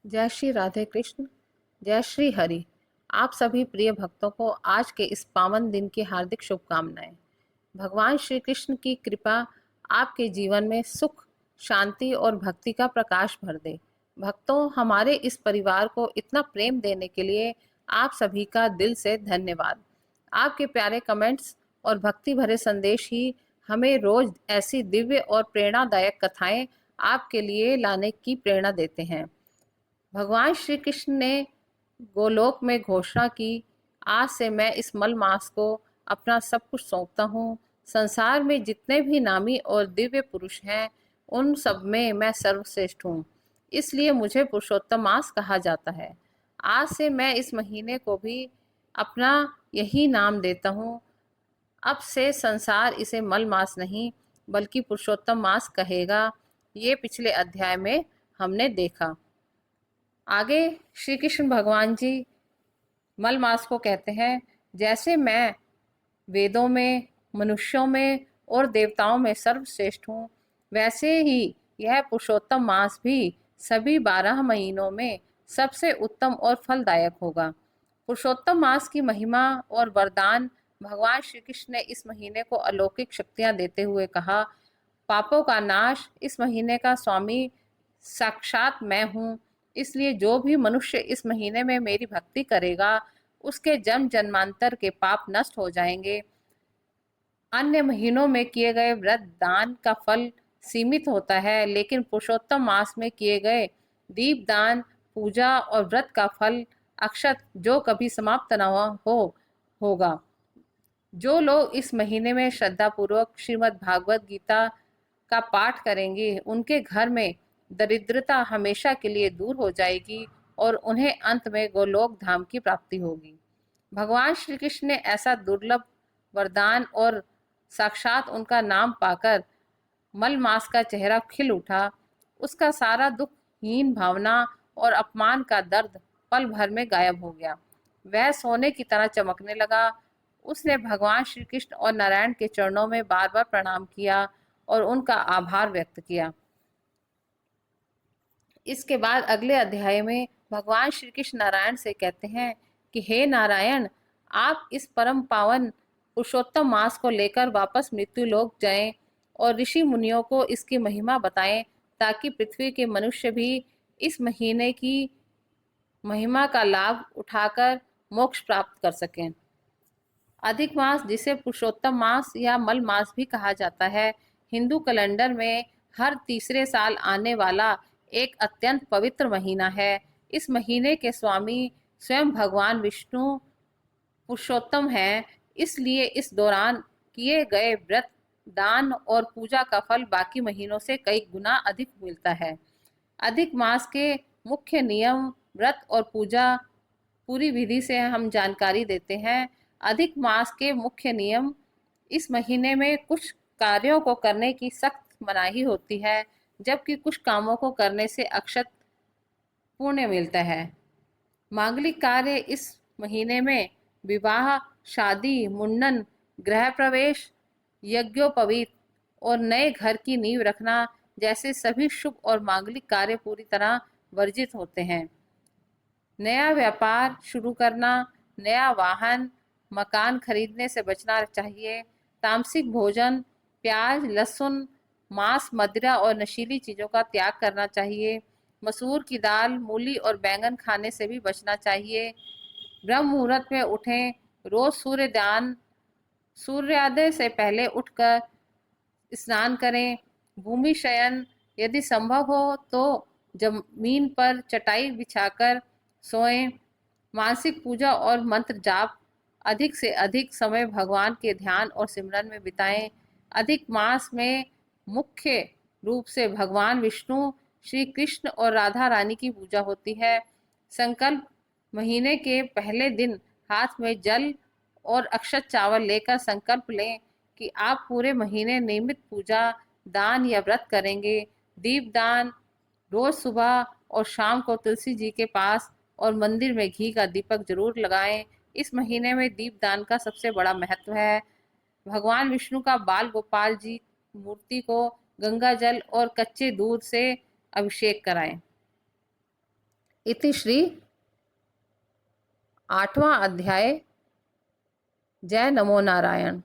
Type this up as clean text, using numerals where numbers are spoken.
जय श्री राधे कृष्ण। जय श्री हरि। आप सभी प्रिय भक्तों को आज के इस पावन दिन की हार्दिक शुभकामनाएं। भगवान श्री कृष्ण की कृपा आपके जीवन में सुख, शांति और भक्ति का प्रकाश भर दे। भक्तों, हमारे इस परिवार को इतना प्रेम देने के लिए आप सभी का दिल से धन्यवाद। आपके प्यारे कमेंट्स और भक्ति भरे संदेश ही हमें रोज ऐसी दिव्य और प्रेरणादायक कथाएं आपके लिए लाने की प्रेरणा देते हैं। भगवान श्री कृष्ण ने गोलोक में घोषणा की, आज से मैं इस मल मास को अपना सब कुछ सौंपता हूँ। संसार में जितने भी नामी और दिव्य पुरुष हैं, उन सब में मैं सर्वश्रेष्ठ हूँ, इसलिए मुझे पुरुषोत्तम मास कहा जाता है। आज से मैं इस महीने को भी अपना यही नाम देता हूँ। अब से संसार इसे मल मास नहीं बल्कि पुरुषोत्तम मास कहेगा। ये पिछले अध्याय में हमने देखा। आगे श्री कृष्ण भगवान जी मल मास को कहते हैं, जैसे मैं वेदों में, मनुष्यों में और देवताओं में सर्वश्रेष्ठ हूँ, वैसे ही यह पुरुषोत्तम मास भी सभी 12 महीनों में सबसे उत्तम और फलदायक होगा। पुरुषोत्तम मास की महिमा और वरदान। भगवान श्री कृष्ण ने इस महीने को अलौकिक शक्तियां देते हुए कहा, पापों का नाश। इस महीने का स्वामी साक्षात मैं हूँ, इसलिए जो भी मनुष्य इस महीने में मेरी भक्ति करेगा, उसके जन्म जन्मांतर के पाप नष्ट हो जाएंगे। अन्य महीनों में किए गए व्रत दान का फल सीमित होता है, लेकिन पुरुषोत्तम मास में किए गए दीप दान, पूजा और व्रत का फल अक्षत जो कभी समाप्त न होगा। जो लोग इस महीने में श्रद्धा पूर्वक श्रीमद् भागवत गीता का पाठ करेंगे, उनके घर में दरिद्रता हमेशा के लिए दूर हो जाएगी और उन्हें अंत में गोलोक धाम की प्राप्ति होगी। भगवान श्री कृष्ण ने ऐसा दुर्लभ वरदान और साक्षात उनका नाम पाकर मल मास का चेहरा खिल उठा। उसका सारा दुख, हीन भावना और अपमान का दर्द पल भर में गायब हो गया। वह सोने की तरह चमकने लगा। उसने भगवान श्री कृष्ण और नारायण के चरणों में बार बार प्रणाम किया और उनका आभार व्यक्त किया। इसके बाद अगले अध्याय में भगवान श्री कृष्ण नारायण से कहते हैं कि हे नारायण, आप इस परम पावन पुरुषोत्तम मास को लेकर वापस मृत्यु लोक जाएं और ऋषि मुनियों को इसकी महिमा बताएं, ताकि पृथ्वी के मनुष्य भी इस महीने की महिमा का लाभ उठाकर मोक्ष प्राप्त कर सकें। अधिक मास, जिसे पुरुषोत्तम मास या मल मास भी कहा जाता है, हिंदू कैलेंडर में हर तीसरे साल आने वाला एक अत्यंत पवित्र महीना है। इस महीने के स्वामी स्वयं भगवान विष्णु पुरुषोत्तम हैं, इसलिए इस दौरान किए गए व्रत, दान और पूजा का फल बाकी महीनों से कई गुना अधिक मिलता है। अधिक मास के मुख्य नियम, व्रत और पूजा पूरी विधि से हम जानकारी देते हैं। अधिक मास के मुख्य नियम। इस महीने में कुछ कार्यों को करने की सख्त मनाही होती है, जबकि कुछ कामों को करने से अक्षत पुण्य मिलता है। मांगलिक कार्य इस महीने में विवाह, शादी, मुंडन, गृह प्रवेश, यज्ञोपवीत और नए घर की नींव रखना जैसे सभी शुभ और मांगलिक कार्य पूरी तरह वर्जित होते हैं। नया व्यापार शुरू करना, नया वाहन, मकान खरीदने से बचना चाहिए। तामसिक भोजन, प्याज, लहसुन, मांस, मदिरा और नशीली चीज़ों का त्याग करना चाहिए। मसूर की दाल, मूली और बैंगन खाने से भी बचना चाहिए। ब्रह्म मुहूर्त में उठें। रोज सूर्योदय से पहले उठकर स्नान करें। भूमि शयन, यदि संभव हो तो जमीन पर चटाई बिछाकर सोएं। मानसिक पूजा और मंत्र जाप, अधिक से अधिक समय भगवान के ध्यान और सिमरन में बिताएं। अधिक मास में मुख्य रूप से भगवान विष्णु, श्री कृष्ण और राधा रानी की पूजा होती है। संकल्प, महीने के पहले दिन हाथ में जल और अक्षत चावल लेकर संकल्प लें कि आप पूरे महीने नियमित पूजा, दान या व्रत करेंगे। दीप दान, रोज सुबह और शाम को तुलसी जी के पास और मंदिर में घी का दीपक जरूर लगाएं। इस महीने में दीप दान का सबसे बड़ा महत्व है। भगवान विष्णु का बाल गोपाल जी मूर्ति को गंगा जल और कच्चे दूध से अभिषेक कराएं। इति श्री 8वां अध्याय। जय नमो नारायण।